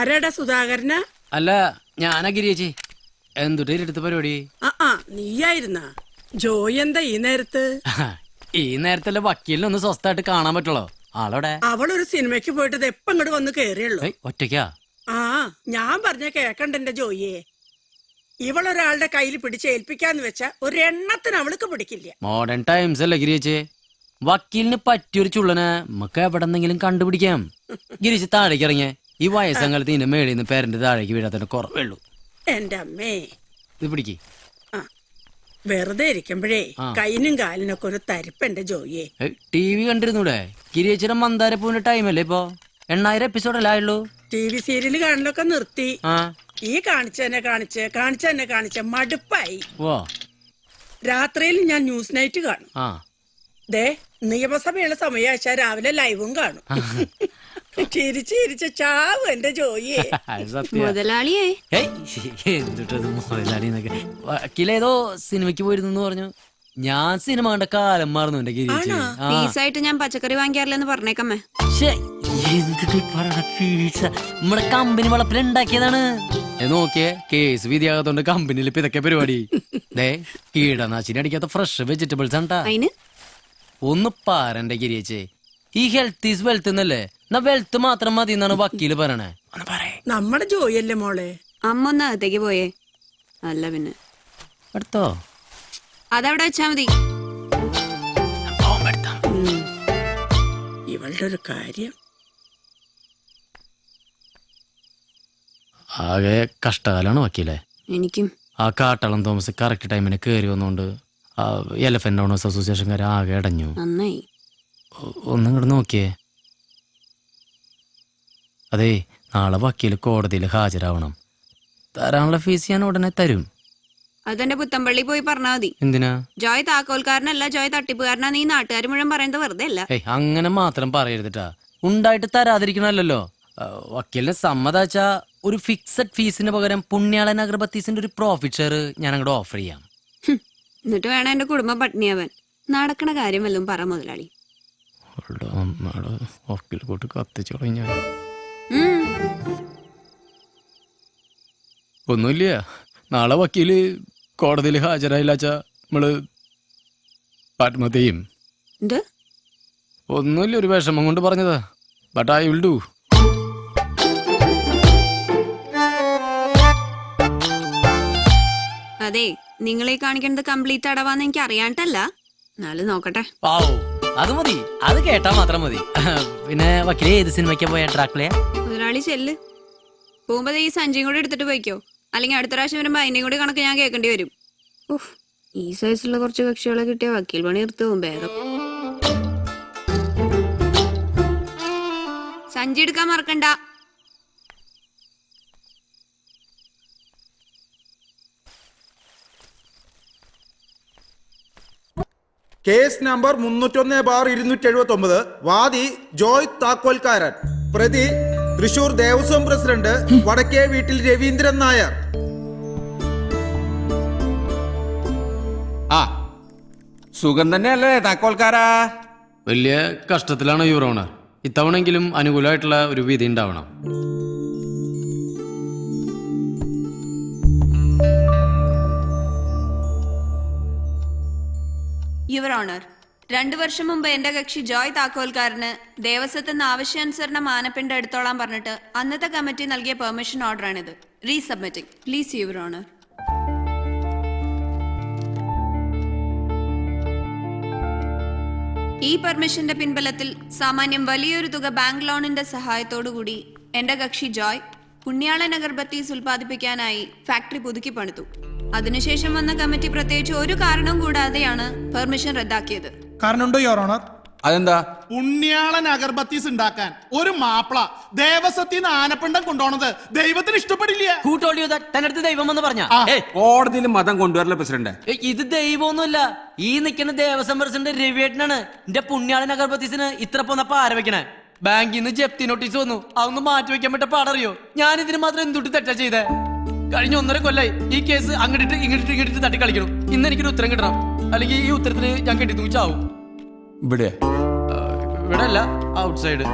ആരാടാ സുധാകരനാ? അല്ല, ഞാനാ ഗിരിയേച്ചി. എന്തുട്ടേ എടുത്ത പരിപാടി? നീയായിരുന്ന ജോയ് എന്താ ഈ നേരത്ത്? ഈ നേരത്തല്ലേ വക്കീലിനെ ഒന്ന് സ്വസ്ഥായിട്ട് കാണാൻ പറ്റുള്ളൂ. ആളോടെ? അവളൊരു സിനിമയ്ക്ക് പോയിട്ട് എപ്പം ഇങ്ങോട്ട് വന്ന് കേറിയുള്ളൂ. ഒറ്റയ്ക്കാ? ഞാൻ പറഞ്ഞ കേക്കണ്ട എന്റെ ജോയിയെ. ഇവളൊരാളുടെ കയ്യിൽ പിടിച്ചേൽപ്പിക്കാന്ന് വെച്ചാ ഒരു എണ്ണത്തിന് അവൾക്ക് പിടിക്കില്ല. മോഡേൺ ടൈംസ് അല്ലേ ഗിരിയേച്ചി? വക്കീലിന് പറ്റിയൊരു ചുള്ളനെ നമുക്ക് എവിടെന്നെങ്കിലും കണ്ടുപിടിക്കാം. ഗിരീശ് താഴേക്ക് ഇറങ്ങിയ ഈ വയസ്സങ്കാലത്ത് ഇതിന്റെ മേളിൽ നിന്ന് പേരന്റ് താഴേക്ക് വീഴാത്തതിന്റെ കുറവുള്ളൂ. എന്റെ അമ്മേ, ഇത് പിടിക്ക്. വെറുതെ ഇരിക്കുമ്പോഴേ കൈനും കാലിനൊക്കെ ഒരു തരിപ്പ് എന്റെ ജോയിയെ. TV കണ്ടിരുന്നൂടെ? ഗിരിയേച്ചിയുടെ മന്ദാരപ്പൂവിന്റെ ടൈമല്ലേ ഇപ്പൊ? 8000 എപ്പിസോഡല്ലേ ആയുള്ളൂ. TV സീരിയല് കാണലൊക്കെ നിർത്തി. ഈ കാണിച്ചെന്നെ കാണിച്ച മടുപ്പായി. രാത്രിയിൽ ഞാൻ ന്യൂസ് നൈറ്റ് കാണും. ദേ, നിയമസഭയുള്ള സമയമാച്ചാ രാവിലെ ലൈവും കാണും. ചിരിച്ച് ചാവും എന്റെ ജോയിയെ. മുതലാളിയേ, എന്തിട്ടത് മുതലാളിന്നൊക്കെ? വക്കീലേതോ സിനിമയ്ക്ക് പോയിരുന്നു പറഞ്ഞു. ഞാൻ സിനിമ കണ്ട കാലം മാറുന്നു എന്റെ ഗിരീശ്. പീസായിട്ട് ഞാൻ പച്ചക്കറി വാങ്ങിക്കാറില്ലെന്ന് പറഞ്ഞേക്കമ്മേ. നമ്മുടെ കമ്പനി വളപ്പിലുണ്ടാക്കിയതാണ്. നോക്കിയേ, കേസ് വിധിയാകത്തോണ്ട് കമ്പനിയിൽ ഇപ്പൊ ഇതൊക്കെ പരിപാടി. കീടനാശിനി അടിക്കാത്ത ഫ്രഷ് വെജിറ്റബിൾസ് ആണ്ടാ. ഒന്ന് പാരന്റെ ഗിരിയേച്ചേ, ഈ ഹെൽത്ത് ഈസ് വെൽത്ത് എന്നല്ലേ? വെൽത്ത് മാത്രം മതി എന്നാണ് വക്കീല് പറയണേ. നമ്മുടെ ജോയല്ലേ മോളെ? അമ്മ ഒന്ന് അകത്തേക്ക് പോയേ. അല്ല പിന്നെ എടുത്തോ, അതവിടെ വെച്ചാ മതി. ഇവളുടെ ഒരു കാര്യം ആകെ കഷ്ടകാലാണ് വക്കീലെ. എനിക്കും ആ കാട്ടളം തോമസ് കറക്റ്റ് ടൈമിന് കയറി വന്നോണ്ട് എലഫന്റ് ഓണേഴ്സ് അസോസിയേഷൻകാർ ആകെ അടഞ്ഞു. നന്നായി. ഒന്നും ഇങ്ങോട്ട് നോക്കിയേ. അതെ, നാളെ വക്കീല് കോടതിയിൽ ഹാജരാവണം. തരാനുള്ള ഫീസ് ഞാൻ ഉടനെ തരും. അതെന്റെ പുത്തമ്പള്ളി പോയി പറഞ്ഞാ മതി. എന്തിനാ? ജോയ് താക്കോൽക്കാരനല്ല, ജോയ് തട്ടിപ്പുകാരനാ. നീ നാട്ടുകാർ മുഴുവൻ പറയുന്നത് വെറുതെ അല്ല. അങ്ങനെ മാത്രം പറയരുതിട്ടാ. ഉണ്ടായിട്ട് തരാതിരിക്കണല്ലോ. വക്കീലിനെ സമ്മതാച്ചാ ഒരു ഫിക്സഡ് ഫീസിന് പകരം പുണ്യാളൻ അഗർബത്തീസിന്റെ ഒരു പ്രോഫിറ്റ് ഷെയർ ഞാൻ അങ്ങോട്ട് ഓഫർ ചെയ്യാം. എന്നിട്ട് വേണം എന്റെ കുടുംബം പട്ടിണിയാവാൻ. നടക്കണ കാര്യം വല്ലതും പറ മുതലാളി. വക്കീൽ കൂട്ട് കത്തിച്ചു കളഞ്ഞ ഒന്നുമില്ല. നാളെ വക്കീല് കോടതിയിൽ ഹാജരായില്ലാച്ചാ നമ്മള് ആത്മഹത്യ ചെയ്യും. ഒന്നുമില്ല, ഒരു വിഷമം കൊണ്ട് പറഞ്ഞതാ. But I will do. അതെ, നിങ്ങളീ കാണിക്കുന്നത് കംപ്ലീറ്റ് അടവാന്ന് എനിക്ക് അറിയാണ്ടല്ല. എന്നാലും നോക്കട്ടെ. അത് മതി, അത് കേട്ടാ മാത്രം മതി. പിന്നെ വക്കീല് ഏത് സിനിമയ്ക്കാ പോയ? ഡ്രാക്കുളയാ? മുതലാളി ചെല്ല്. പോകുമ്പോ ഈ സഞ്ചിയും കൂടെ എടുത്തിട്ട് പോയിക്കോ. അല്ലെങ്കിൽ അടുത്ത പ്രാവശ്യം വരുമ്പോ അതിന്റെയും കൂടി കണക്ക് ഞാൻ കേൾക്കേണ്ടി വരും. ഈ സൈസിലുള്ള കുറച്ച് കക്ഷികളെ കിട്ടിയ വക്കീൽ പണി എടുത്തു പോകും വേഗം. സഞ്ചി എടുക്കാൻ മറക്കണ്ട. Case number 301/279. വാദി ജോയ് താക്കോൽക്കാരൻ. പ്രതി തൃശൂർ ദേവസ്വം പ്രസിഡന്റ് വടക്കേ വീട്ടിൽ രവീന്ദ്രൻ നായർ. സുഖം തന്നെയല്ലേ താക്കോൽക്കാരാ? വലിയ കഷ്ടത്തിലാണ് യുവർ ഓണർ. ഇത്തവണെങ്കിലും അനുകൂലമായിട്ടുള്ള ഒരു വിധി ഉണ്ടാവണം. യുവർ ഓണർ, 2 വർഷം മുമ്പ് എന്റെ കക്ഷി ജോയ് താക്കോൽക്കാരന് ദേവസ്വത്തിന് ആവശ്യാനുസരണം ആനപ്പിണ്ട് എടുത്തോളാൻ പറഞ്ഞിട്ട് അന്നത്തെ കമ്മിറ്റി നൽകിയ പെർമിഷൻ ഓർഡറാണിത്. Resubmitting please your honour. ഈ പെർമിഷന്റെ പിൻബലത്തിൽ സാമാന്യം വലിയൊരു തുക ബാങ്ക് ലോണിന്റെ സഹായത്തോടുകൂടി എന്റെ കക്ഷി ജോയ് പുണ്യാളൻ അഗർബത്തീസ് ഉൽപ്പാദിപ്പിക്കാനായി ഫാക്ടറി പുതുക്കി പണിതു. അതിനുശേഷം വന്ന കമ്മിറ്റി പ്രത്യേകിച്ച് ഒരു കാരണവും കൂടാതെയാണ് പെർമിഷൻ റദ്ദാക്കിയത്. കാരണമുണ്ടോ യുവർ ഓണർ? അതെന്താ? പുണ്യാളൻ അഗർബത്തീസ് ഉണ്ടാക്കാൻ ഒരു മാപ്പിള ദേവസ്വത്തിന് ആനപ്പിണ്ടം കൊണ്ടുപോണത് ദൈവത്തിന് ഇഷ്ടപ്പെടില്ല. ദൈവം എന്ന് പറഞ്ഞ കോടതിയിൽ മതം കൊണ്ടുവരല പ്രസിഡന്റ്. ഇത് ദൈവമൊന്നുമല്ല. ഈ നിൽക്കുന്ന ദേവസ്വം പ്രസിഡന്റ് രവിയേട്ടനാണ്. എന്റെ പുണ്യാളൻ അഗർബത്തീസിന് ഇത്ര പോന്നപ്പോ ആരവയ്ക്കണേ? ബാങ്കിൽ നിന്ന് ജപ്തി നോട്ടീസ് വന്നു. അതൊന്ന് മാറ്റി വെക്കാൻ പറ്റ പാടറിയോ? ഞാൻ ഇതിന് മാത്രം എന്തുട്ടി തെറ്റാ ചെയ്തേ? കഴിഞ്ഞ 1.5 കൊല്ലായി ഈ കേസ് ഇങ്ങോട്ട് തട്ടി കളിക്കണം. ഇന്ന് എനിക്കൊരു ഉത്തരം കിട്ടണം, അല്ലെങ്കിൽ ഈ ഉത്തരത്തിന് ഞാൻ കെട്ടി തൂച്ചാവും. ഇവിടെ അല്ല, outside.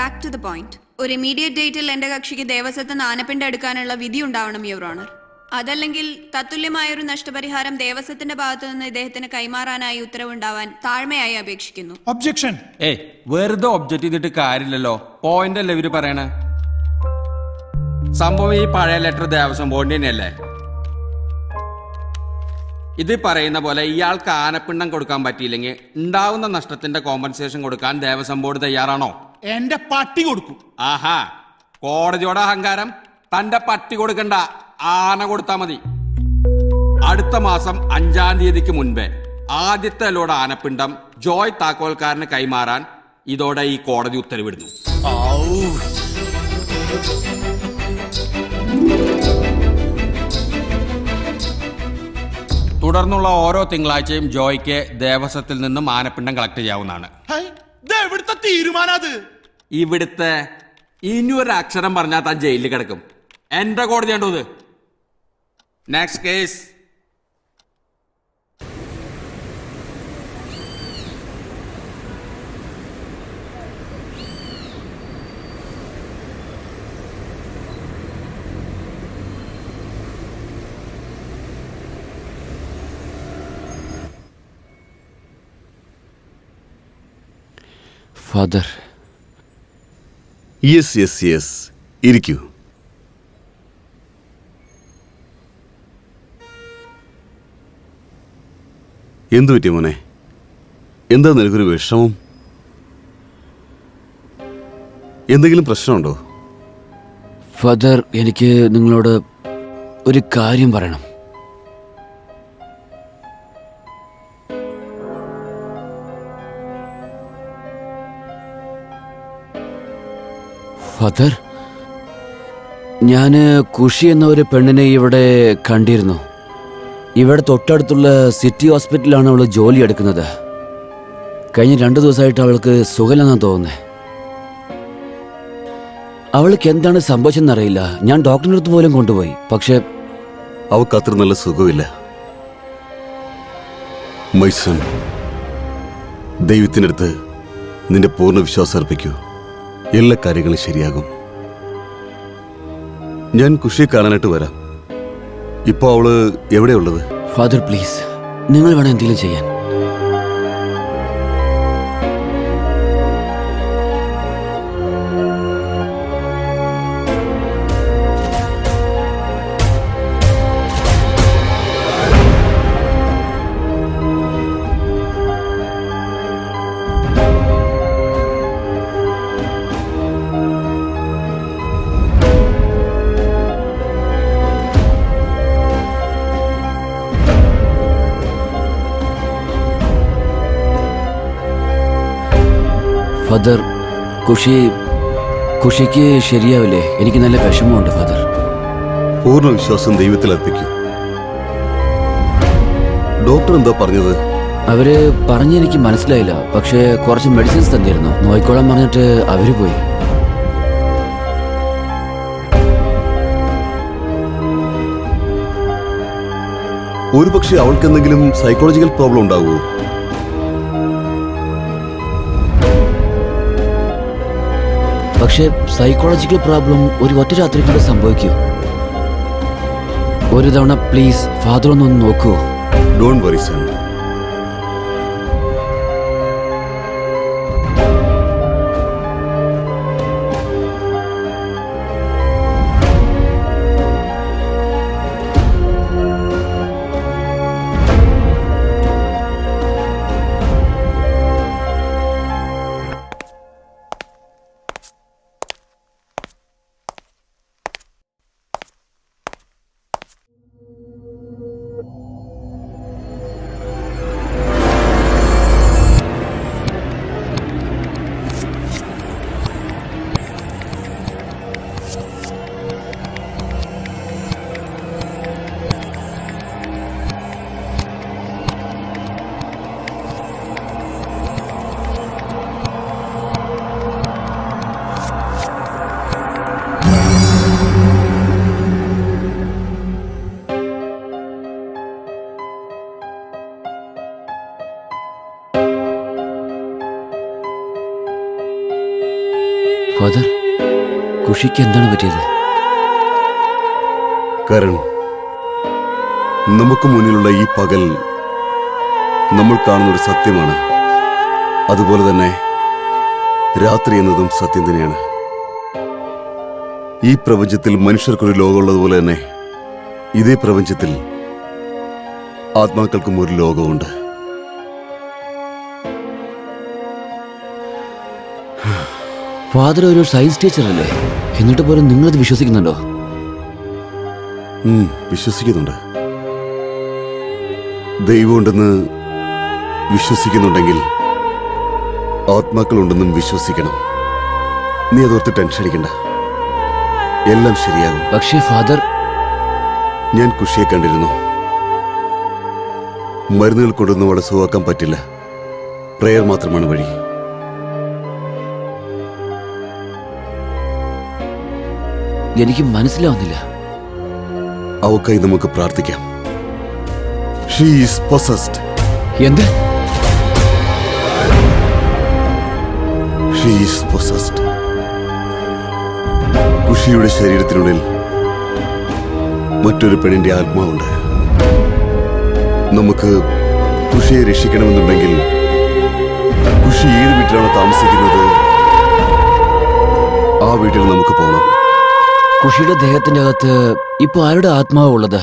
Back to the point. ഒരു ഇമീഡിയറ്റ് ഡേറ്റിൽ എന്റെ കക്ഷിക്ക് ദേവസ്വത്ത് നിന്ന് ആനപ്പിണ്ടം എടുക്കാനുള്ള വിധി ഉണ്ടാവണം യുവർ ഓണർ. അതല്ലെങ്കിൽ തത്തുല്യമായൊരു നഷ്ടപരിഹാരം ദേവസ്വത്തിന്റെ ഭാഗത്തു നിന്ന് ഇദ്ദേഹത്തിന് കൈമാറാനായി ഉത്തരവുണ്ടാവാൻ താഴ്മയായി അപേക്ഷിക്കുന്നു. ഒബ്ജെക്ഷൻ. വെറുതെ ഒബ്ജക്റ്റ് ചെയ്തിട്ട് കാര്യമില്ലല്ലോ. പോയിന്റ് അല്ലേ ഇവര് പറയണേ. സംഭവം ഈ പഴയ ലെറ്റർ ദേവസ്വം ബോർഡിന്റെ തന്നെയല്ലേ? ഇത് പറയുന്ന പോലെ ഇയാൾക്ക് ആനപ്പിണ്ടം കൊടുക്കാൻ പറ്റിയില്ലെങ്കിൽ ഉണ്ടാവുന്ന നഷ്ടത്തിന്റെ കോമ്പൻസേഷൻ കൊടുക്കാൻ ദേവസ്വം ബോർഡ് തയ്യാറാണോ? എന്റെ പട്ടി കൊടുക്കും. ആഹാ, കോടതിയോട് അഹങ്കാരം. തന്റെ പട്ടി കൊടുക്കണ്ട, ആന കൊടുത്താ മതി. അടുത്ത മാസം 5-ാം തീയതിക്ക് മുൻപേ ആദ്യത്തെ ലോഡ് ആനപ്പിണ്ടം ജോയ് താക്കോൽക്കാരന് കൈമാറാൻ ഇതോടെ ഈ കോടതി ഉത്തരവിടുന്നു. തുടർന്നുള്ള ഓരോ തിങ്കളാഴ്ചയും ജോയ്ക്ക് ദേവസ്വത്തിൽ നിന്നും ആനപ്പിണ്ടം കളക്ട് ചെയ്യാവുന്നതാണ്. ഇവിടുത്തെ തീരുമാനം അത്. ഇവിടുത്തെ ഇനി ഒരു അക്ഷരം പറഞ്ഞാൽ താൻ ജയിലിൽ കിടക്കും. എന്റെ കോടതി കണ്ടോ ഇത്? Next case. Father. Yes yes yes, ഇരിക്കൂ. എന്തു പറ്റി മോനെ? എന്താ നിനക്കൊരു വിഷമം? എന്തെങ്കിലും പ്രശ്നമുണ്ടോ? ഫാദർ, എനിക്ക് നിങ്ങളോട് ഒരു കാര്യം പറയണം. ഫാദർ, ഞാൻ കുഷി എന്ന ഒരു പെണ്ണിനെ ഇവിടെ കണ്ടിരുന്നു. ഇവിടെ തൊട്ടടുത്തുള്ള സിറ്റി ഹോസ്പിറ്റലിലാണ് അവൾ ജോലി എടുക്കുന്നത്. കഴിഞ്ഞ 2 ദിവസമായിട്ട് അവൾക്ക് സുഖമില്ലെന്നാണ് തോന്നുന്നത്. അവൾക്ക് എന്താണ് സംഭവിച്ചെന്നറിയില്ല. ഞാൻ ഡോക്ടറിൻ്റെ അടുത്ത് പോലും കൊണ്ടുപോയി. പക്ഷെ അവൾക്ക് അത്ര നല്ല സുഖമില്ല. മൈസൺ, ദൈവത്തിനടുത്ത് നിന്റെ പൂർണ്ണ വിശ്വാസം അർപ്പിക്കൂ. എല്ലാ കാര്യങ്ങളും ശരിയാകും. ഞാൻ കുഷിയെ കാണാനായിട്ട് വരാം. ഇപ്പൊ അവള് എവിടെയുള്ളത്? ഫാദർ പ്ലീസ്, നിങ്ങൾ വേണം എന്തെങ്കിലും ചെയ്യാൻ. ഫാദർ, കുഷിക്ക് ശരിയാവില്ലേ? എനിക്ക് നല്ല വിഷമമുണ്ട് ഫാദർ. പൂർണ്ണ വിശ്വാസം ദൈവത്തിൽ അർപ്പിക്കൂ. ഡോക്ടർ എന്താ പറഞ്ഞത്? അവര് പറഞ്ഞെനിക്ക് മനസ്സിലായില്ല. പക്ഷേ കുറച്ച് മെഡിസിൻസ് തന്നിരുന്നു. നോയിക്കോളാൻ പറഞ്ഞിട്ട് അവര് പോയി. ഒരുപക്ഷെ അവൾക്ക് എന്തെങ്കിലും സൈക്കോളജിക്കൽ പ്രോബ്ലം ഉണ്ടാവുമോ? പക്ഷേ സൈക്കോളജിക്കൽ പ്രോബ്ലം ഒരു ഒറ്റ രാത്രി കൊണ്ട് സംഭവിക്കൂ? ഒരു തവണ പ്ലീസ് ഫാദർ ഒന്ന് നോക്കൂ. Don't worry son. ഫാദർ, ഖുഷിക്ക് എന്താണ് പറ്റിയത്? കരൺ, നമുക്ക് മുന്നിലുള്ള ഈ പകൽ നമ്മൾ കാണുന്ന ഒരു സത്യമാണ്. അതുപോലെ തന്നെ രാത്രി എന്നതും സത്യം തന്നെയാണ്. ഈ പ്രപഞ്ചത്തിൽ മനുഷ്യർക്കൊരു ലോകമുള്ളതുപോലെ തന്നെ ഇതേ പ്രപഞ്ചത്തിൽ ആത്മാക്കൾക്കും ഒരു ലോകമുണ്ട്. ഫാദർ ഒരു സയൻസ് ടീച്ചർ അല്ലേ? എന്നിട്ട് പോലും നിങ്ങളത് വിശ്വസിക്കുന്നുണ്ടോ? വിശ്വസിക്കുന്നുണ്ട്. ദൈവമുണ്ടെന്ന് വിശ്വസിക്കുന്നുണ്ടെങ്കിൽ ആത്മാക്കളുണ്ടെന്നും വിശ്വസിക്കണം. നീ അതോർത്ത് ടെൻഷൻ അടിക്കണ്ട, എല്ലാം ശരിയാകും. പക്ഷേ ഫാദർ, ഞാൻ ഖുഷിയെ കണ്ടിരുന്നു. മരുന്നുകൾ കൊണ്ടൊന്നും അവളെ സുഖമാക്കാൻ പറ്റില്ല. പ്രേയർ മാത്രമാണ് വഴി. എനിക്ക് മനസ്സിലാവുന്നില്ല. അവക്കായി നമുക്ക് പ്രാർത്ഥിക്കാം. She is possessed. എന്ത്? She is possessed. ഖുഷിയുടെ ശരീരത്തിനുള്ളിൽ മറ്റൊരു പെണ്ണിന്റെ ആത്മാവുണ്ട്. നമുക്ക് ഖുഷിയെ രക്ഷിക്കണമെന്നുണ്ടെങ്കിൽ ഖുഷി ഏത് വീട്ടിലാണ് താമസിക്കുന്നത് ആ വീട്ടിൽ നമുക്ക് പോകണം. ഖുഷിയുടെ ദേഹത്തിന്റെ അകത്ത് ഇപ്പൊ ആരുടെ ആത്മാവാ ഉള്ളത്?